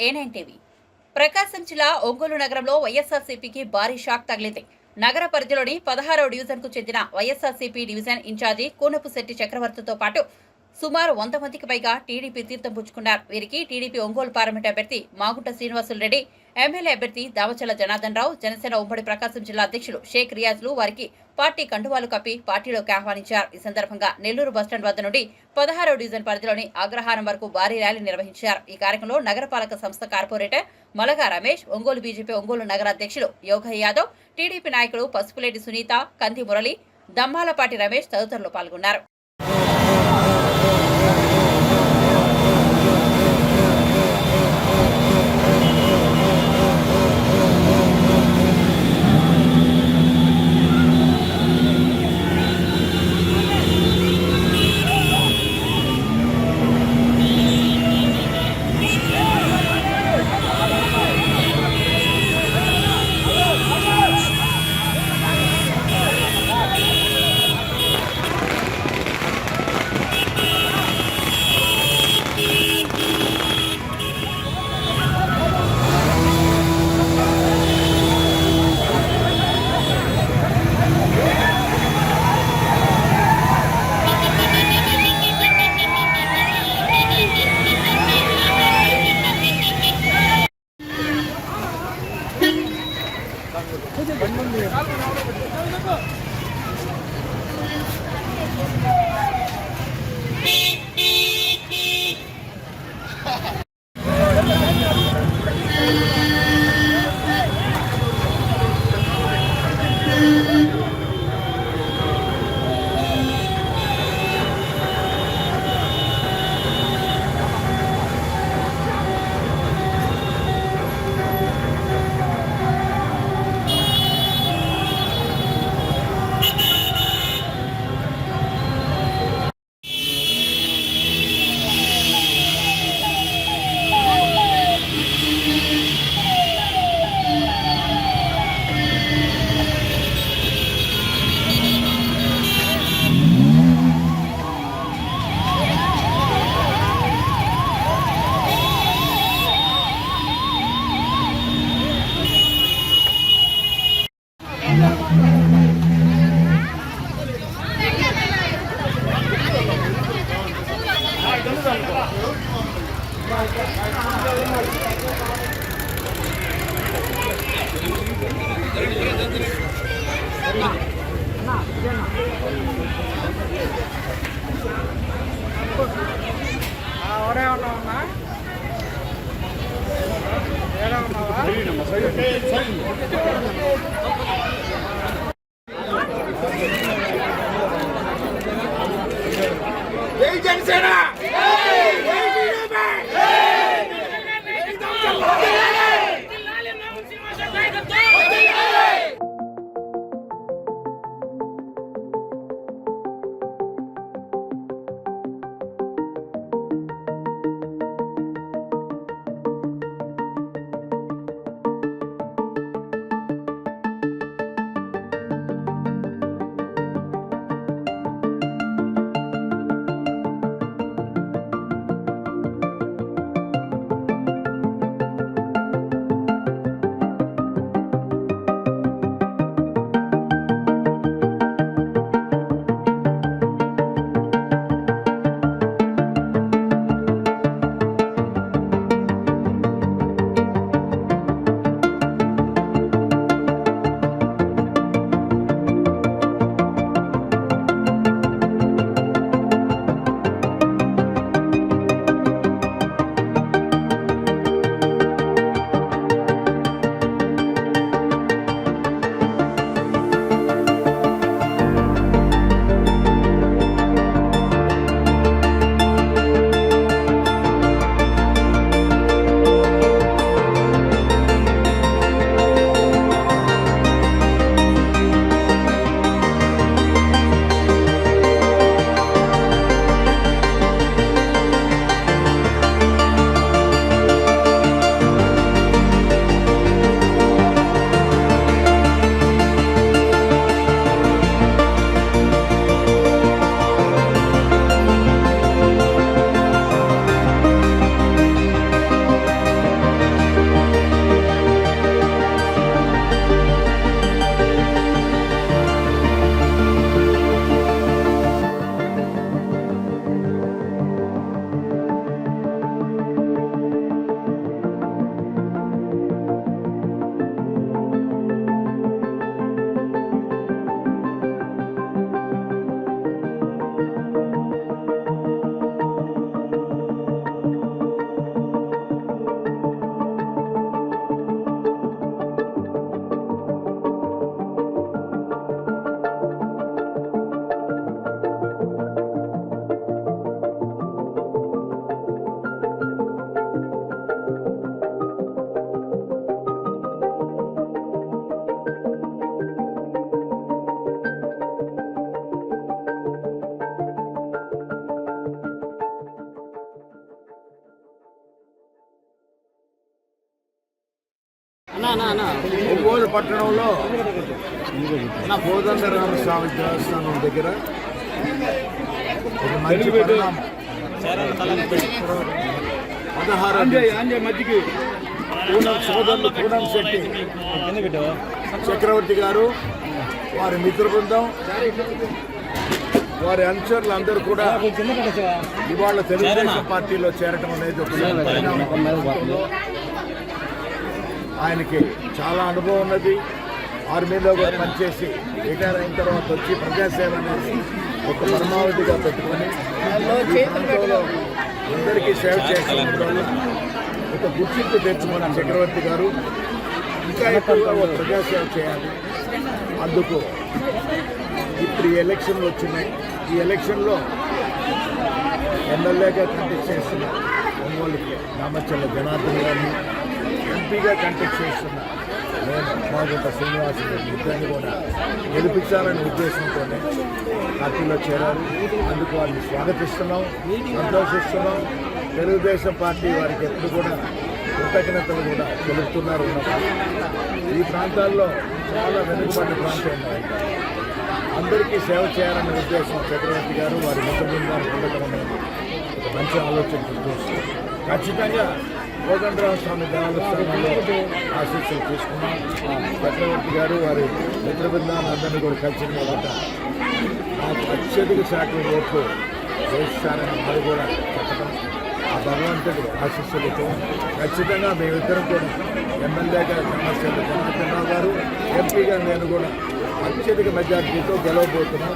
A9 TV. ప్రకాశం జిల్లా ఒంగోలు నగరంలో వైఎస్ఆర్సీపీకి భారీ షాక్ తగిలింది. నగర పరిధిలోని 16వ డివిజన్కు చెందిన వైఎస్ఆర్సీపీ డివిజన్ ఇన్ఛార్జి కూనపుశెట్టి చక్రవర్తితో పాటు సుమారు 100 మందికి పైగా టీడీపీ తీర్థం పుచ్చుకున్నారు. వీరికి టీడీపీ ఒంగోలు పార్లమెంట్ అభ్యర్థి మాగుంట శ్రీనివాసులరెడ్డి, ఎమ్మెల్యే అభ్యర్థి దామచల్ల జనార్దన్ రావు, జనసేన ఉమ్మడి ప్రకాశం జిల్లా అధ్యక్షులు షేక్ రియాజ్లు వారికి పార్టీ కండువాలు కప్పి పార్టీలోకి ఆహ్వానించారు. ఈ సందర్భంగా నెల్లూరు బస్టాండ్ వద్ద నుండి 16వ డివిజన్ పరిధిలోని అగ్రహారం వరకు భారీ ర్యాలీ నిర్వహించారు. ఈ కార్యక్రమంలో నగరపాలక సంస్థ corporator Malaga Ramesh, Ongole BJP Ongole నగర అధ్యక్షులు యోగయ్య యాదవ్, టీడీపీ నాయకులు పసుపులేటి సునీత, కంది మురళి, దమ్మాలపాటి రమేష్ తదితరులు పాల్గొన్నారు. ఒంగోలు పట్టణంలో కోదండరామస్వామి దేవస్థానం దగ్గర ఒక మంచి పరిణామం. 16 సోదరులు పూనం శెట్టి చక్రవర్తి గారు, వారి మిత్ర బృందం, వారి అనుచరులు అందరూ కూడా ఇవాళ తెలుగుదేశం పార్టీలో చేరటం అనేది ఒక పరిణామం. ఆయనకి చాలా అనుభవం ఉన్నది. ఆర్మీలో కూడా పనిచేసి రిటైర్ అయిన తర్వాత వచ్చి ప్రజాసేవ అనేది ఒక పరమావధిగా పెట్టుకొని ఈ ప్రాంతంలో అందరికీ సేవ చేసిన వల్ల ఒక గుర్తింపు తెచ్చుకున్న చక్రవర్తి గారు ఇంకా ఎక్కువగా ఒక ప్రజాసేవ చేయాలి. అందుకు ఇప్పుడు ఈ ఎలక్షన్లు వచ్చినాయి. ఈ ఎలక్షన్లో ఎమ్మెల్యేగా కంటెక్ట్ చేస్తున్న ఒంగోలుకి రామచంద్ర జనార్దన్ గారిని, ఎంపీగా కంటెక్ట్ చేస్తున్న నేను మాగుంట శ్రీనివాసరెడ్డి ఇద్దరిని కూడా గెలిపించాలనే ఉద్దేశంతోనే పార్టీలో చేరారు. అందుకు వారిని స్వాగతిస్తున్నాం, సంతోషిస్తున్నాం. తెలుగుదేశం పార్టీ వారికి ఎప్పుడు కూడా కృతజ్ఞతలు కూడా తెలుపుతున్నారు. ఈ ప్రాంతాల్లో చాలా వెనుకబడిన ప్రాంతం ఉన్నాయి. అందరికీ సేవ చేయాలనే ఉద్దేశం చక్రవర్తి గారు వారి మిత్ర బృందాన్ని పొందడం అనేది ఒక మంచి ఆలోచన చూస్తూ ఖచ్చితంగా కోదండరామస్వామి దేవస్థానంలో ఆశీస్సులు తీసుకున్నాం. చక్రవర్తి గారు వారి మిత్ర బృందాన్ని అందరినీ కూడా కలిసిన కాబట్టి నాకు అత్యధిక శాతం ఓట్లు వేస్తారని వారు కూడా చెప్పడం, ఆ భగవంతుడి ఆశీస్సులతో ఖచ్చితంగా మేమిద్దరం కూడా ఎమ్మెల్యేగా సమస్యలు జనార్దన్ రావు గారు, ఎంపీగా నేను కూడా అత్యధిక మెజార్టీతో గెలవబోతున్నాం.